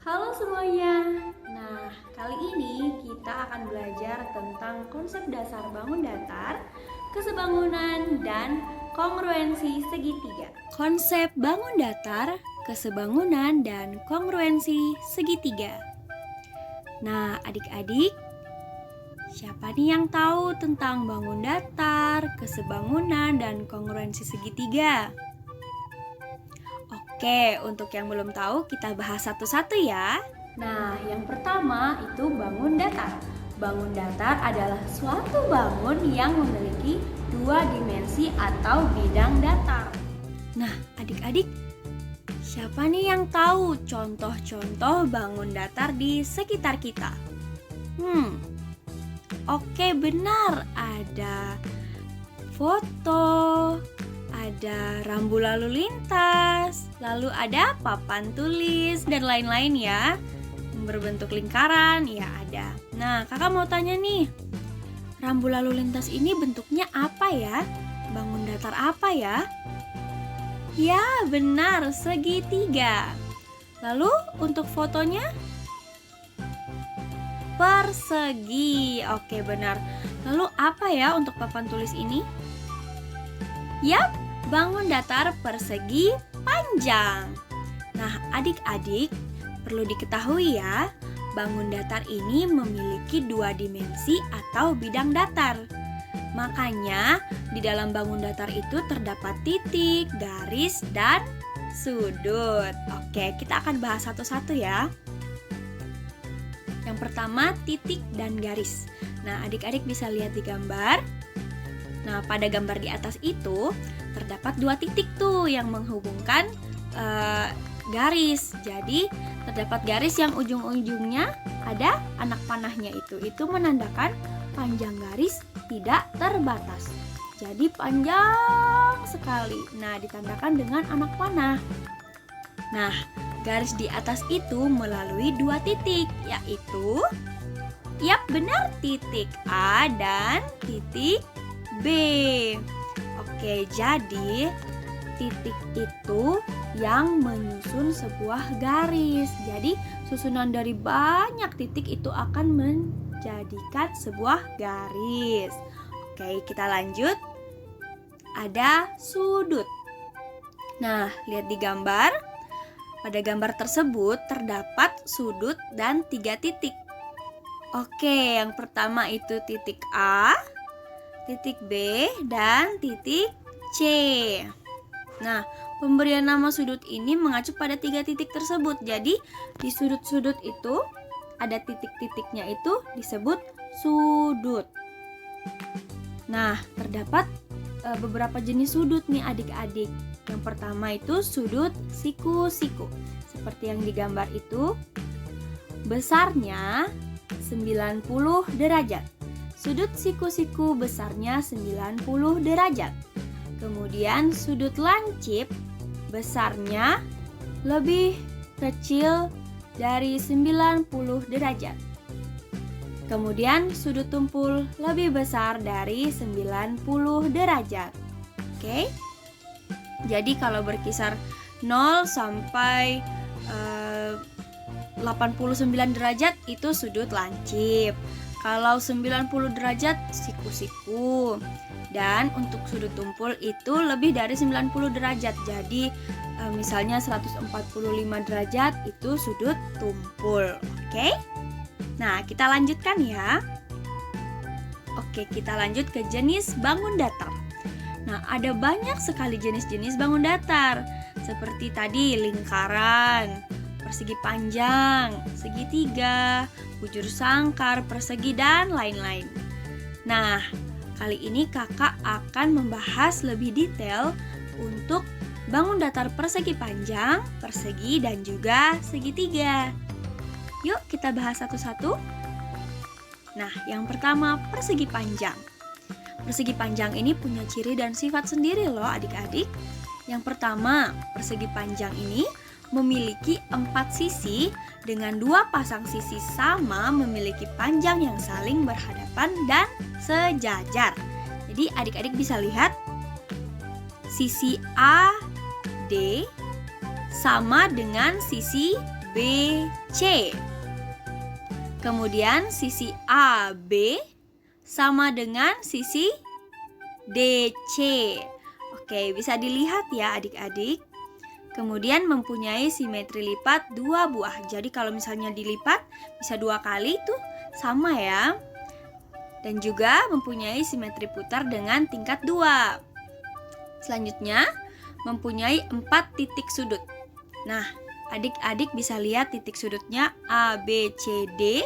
Halo semuanya. Nah, kali ini kita akan belajar tentang konsep dasar bangun datar, kesebangunan, dan kongruensi segitiga. Konsep bangun datar, kesebangunan, dan kongruensi segitiga. Nah, adik-adik, siapa nih yang tahu tentang bangun datar, kesebangunan, dan kongruensi segitiga? Oke, untuk yang belum tahu kita bahas satu-satu ya. Nah, yang pertama itu bangun datar. Bangun datar adalah suatu bangun yang memiliki dua dimensi atau bidang datar. Nah, adik-adik, siapa nih yang tahu contoh-contoh bangun datar di sekitar kita? Oke, benar. Ada foto, ada rambu lalu lintas, lalu ada papan tulis, dan lain-lain ya. Berbentuk lingkaran, ya ada. Nah, kakak mau tanya nih, rambu lalu lintas ini bentuknya apa ya? Bangun datar apa ya? Ya, benar, segitiga. Lalu untuk fotonya? Persegi. Oke, benar. Lalu apa ya untuk papan tulis ini? Yap, bangun datar persegi panjang. Nah, adik-adik, perlu diketahui ya, bangun datar ini memiliki dua dimensi atau bidang datar. Makanya, di dalam bangun datar itu terdapat titik, garis, dan sudut. Oke, kita akan bahas satu-satu ya. Yang pertama, titik dan garis. Nah, adik-adik bisa lihat di gambar. Nah, pada gambar di atas itu terdapat dua titik tuh yang menghubungkan garis. Jadi, terdapat garis yang ujung-ujungnya ada anak panahnya itu. Itu menandakan panjang garis tidak terbatas. Jadi, panjang sekali. Nah, ditandakan dengan anak panah. Nah, garis di atas itu melalui dua titik, yaitu benar, titik A dan titik B. Oke, jadi titik itu yang menyusun sebuah garis. Jadi susunan dari banyak titik itu akan menjadikan sebuah garis. Oke, kita lanjut. Ada sudut. Nah, lihat di gambar. Pada gambar tersebut terdapat sudut dan 3 titik. Oke, yang pertama itu titik A, titik B, dan titik C. Nah, pemberian nama sudut ini mengacu pada 3 titik tersebut. Jadi, di sudut-sudut itu ada titik-titiknya itu disebut sudut. Nah, terdapat beberapa jenis sudut nih adik-adik. Yang pertama itu sudut siku-siku. Seperti yang digambar itu, besarnya 90 derajat. Sudut siku-siku besarnya 90 derajat. Kemudian sudut lancip besarnya lebih kecil dari 90 derajat. Kemudian sudut tumpul lebih besar dari 90 derajat. Oke? Jadi kalau berkisar 0 sampai 89 derajat itu sudut lancip. Kalau 90 derajat siku-siku. Dan untuk sudut tumpul itu lebih dari 90 derajat. Jadi misalnya 145 derajat itu sudut tumpul. Oke? Nah, kita lanjutkan ya. Oke, kita lanjut ke jenis bangun datar. Nah, ada banyak sekali jenis-jenis bangun datar. Seperti tadi lingkaran, persegi panjang, segitiga, bujur sangkar, persegi, dan lain-lain. Nah, kali ini kakak akan membahas lebih detail untuk bangun datar persegi panjang, persegi, dan juga segitiga. Yuk kita bahas satu-satu. Nah, yang pertama persegi panjang. Persegi panjang ini punya ciri dan sifat sendiri loh adik-adik. Yang pertama, persegi panjang ini memiliki 4 sisi dengan 2 pasang sisi sama memiliki panjang yang saling berhadapan dan sejajar. Jadi adik-adik bisa lihat sisi AD sama dengan sisi ABC. Kemudian sisi AB sama dengan sisi DC. Oke, bisa dilihat ya adik-adik. Kemudian mempunyai simetri lipat 2 buah. Jadi kalau misalnya dilipat bisa 2 kali tuh sama ya. Dan juga mempunyai simetri putar dengan tingkat 2. Selanjutnya mempunyai 4 titik sudut. Nah, adik-adik bisa lihat titik sudutnya A, B, C, D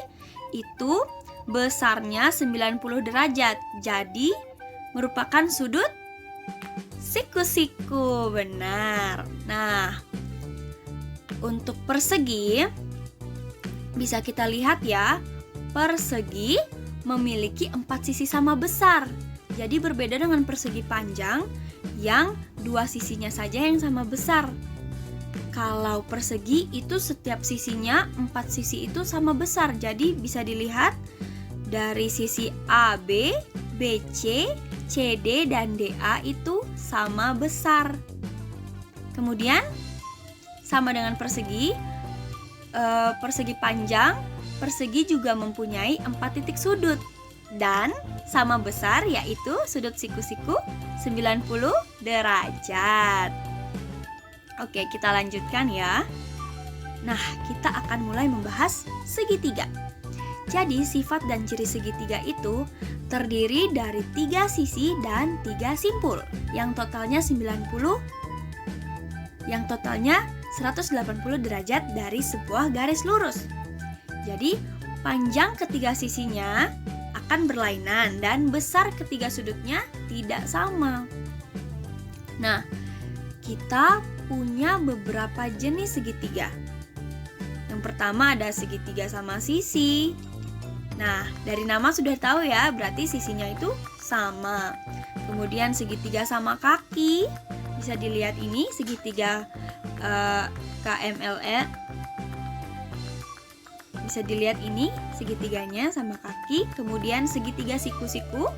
itu besarnya 90 derajat. Jadi merupakan sudut siku-siku, benar. Nah, untuk persegi bisa kita lihat ya, persegi memiliki 4 sisi sama besar. Jadi berbeda dengan persegi panjang yang 2 sisinya saja yang sama besar. Kalau persegi itu setiap sisinya 4 sisi itu sama besar. Jadi bisa dilihat dari sisi AB, BC, CD dan DA itu sama besar. Kemudian sama dengan persegi, persegi panjang, persegi juga mempunyai 4 titik sudut dan sama besar, yaitu sudut siku-siku 90 derajat. Oke, kita lanjutkan ya. Nah, kita akan mulai membahas segitiga. Jadi sifat dan ciri segitiga itu terdiri dari 3 sisi dan 3 simpul yang totalnya 180 derajat dari sebuah garis lurus. Jadi panjang ketiga sisinya akan berlainan dan besar ketiga sudutnya tidak sama. Nah, kita punya beberapa jenis segitiga. Yang pertama ada segitiga sama sisi. Nah, dari nama sudah tahu ya, berarti sisinya itu sama. Kemudian segitiga sama kaki. Bisa dilihat ini segitiga KMLE. Bisa dilihat ini segitiganya sama kaki. Kemudian segitiga siku-siku,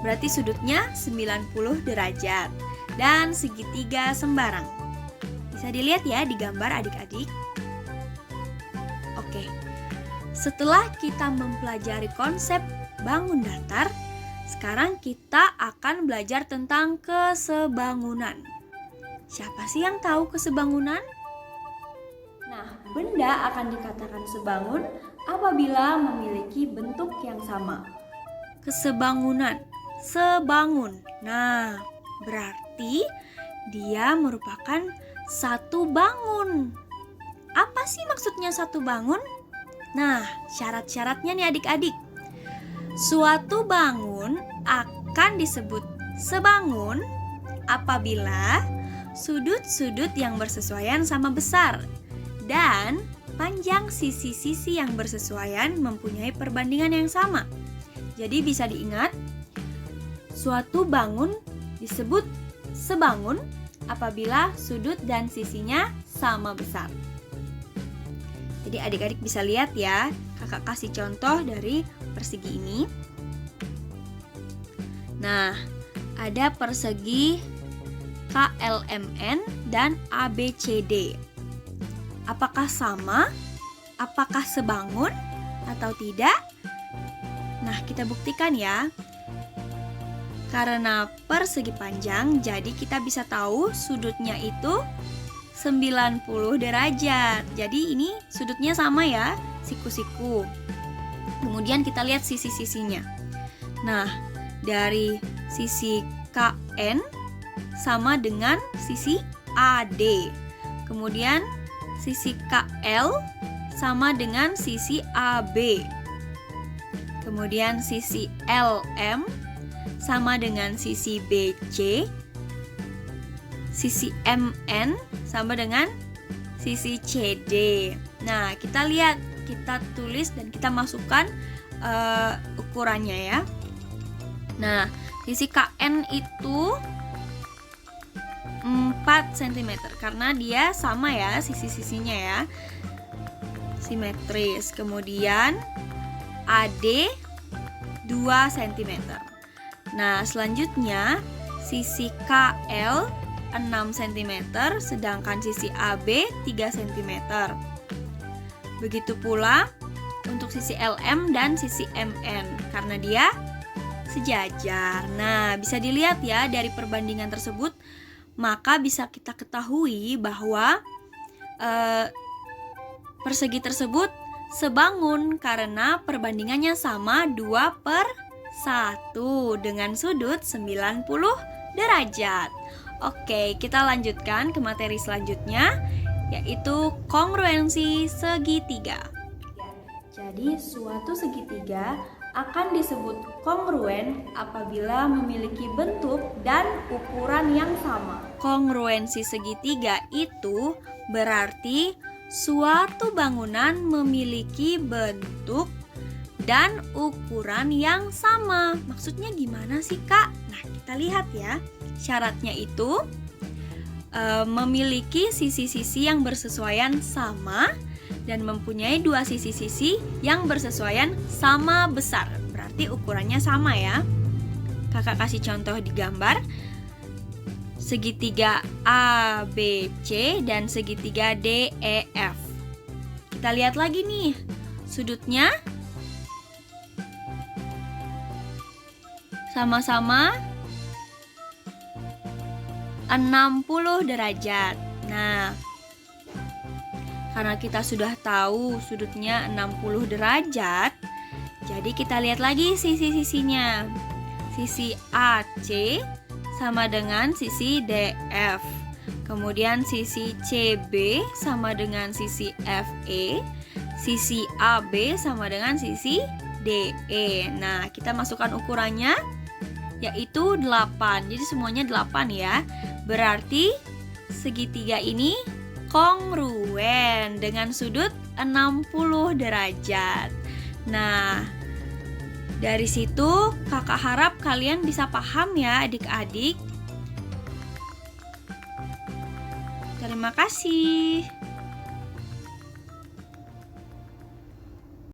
berarti sudutnya 90 derajat. Dan segitiga sembarang. Bisa dilihat ya di gambar adik-adik. Oke. Setelah kita mempelajari konsep bangun datar, sekarang kita akan belajar tentang kesebangunan. Siapa sih yang tahu kesebangunan? Nah, benda akan dikatakan sebangun apabila memiliki bentuk yang sama. Kesebangunan, sebangun. Nah, berarti dia merupakan satu bangun. Apa sih maksudnya satu bangun? Nah, syarat-syaratnya nih adik-adik. Suatu bangun akan disebut sebangun apabila sudut-sudut yang bersesuaian sama besar dan panjang sisi-sisi yang bersesuaian mempunyai perbandingan yang sama. Jadi bisa diingat, suatu bangun disebut sebangun apabila sudut dan sisinya sama besar. Jadi adik-adik bisa lihat ya, kakak kasih contoh dari persegi ini. Nah, ada persegi KLMN dan ABCD. Apakah sama? Apakah sebangun atau tidak? Nah, kita buktikan ya. Karena persegi panjang, jadi kita bisa tahu sudutnya itu 90 derajat. Jadi ini sudutnya sama ya, siku-siku. Kemudian kita lihat sisi-sisinya. Nah, dari sisi KN sama dengan sisi AD. Kemudian sisi KL sama dengan sisi AB. Kemudian sisi LM sama dengan sisi BC. Sisi MN sama dengan sisi CD. Nah, kita lihat, kita tulis dan kita masukkan ukurannya ya. Nah, sisi KN itu 4 cm karena dia sama ya sisi-sisinya ya, simetris. Kemudian AD 2 cm. Nah, selanjutnya sisi KL 6 cm, sedangkan sisi AB 3 cm. Begitu pula untuk sisi LM dan sisi MN karena dia sejajar. Nah, bisa dilihat ya dari perbandingan tersebut, maka bisa kita ketahui bahwa persegi tersebut sebangun karena perbandingannya sama 2/1 dengan sudut 90 derajat. Oke, kita lanjutkan ke materi selanjutnya, yaitu kongruensi segitiga. Jadi, suatu segitiga akan disebut kongruen apabila memiliki bentuk dan ukuran yang sama. Kongruensi segitiga itu berarti suatu bangunan memiliki bentuk dan ukuran yang sama. Maksudnya gimana sih, Kak? Nah, kita lihat ya. Syaratnya itu memiliki sisi-sisi yang bersesuaian sama dan mempunyai dua sisi-sisi yang bersesuaian sama besar. Berarti ukurannya sama ya. Kakak kasih contoh di gambar. Segitiga ABC dan segitiga DEF. Kita lihat lagi nih. Sudutnya sama-sama 60 derajat. Nah, karena kita sudah tahu sudutnya 60 derajat, jadi kita lihat lagi sisi-sisinya. Sisi AC sama dengan sisi DF. Kemudian sisi CB sama dengan sisi FE. Sisi AB sama dengan sisi DE. Nah, kita masukkan ukurannya yaitu 8. Jadi semuanya 8 ya. Berarti segitiga ini kongruen dengan sudut 60 derajat. Nah, dari situ kakak harap kalian bisa paham ya adik-adik. Terima kasih.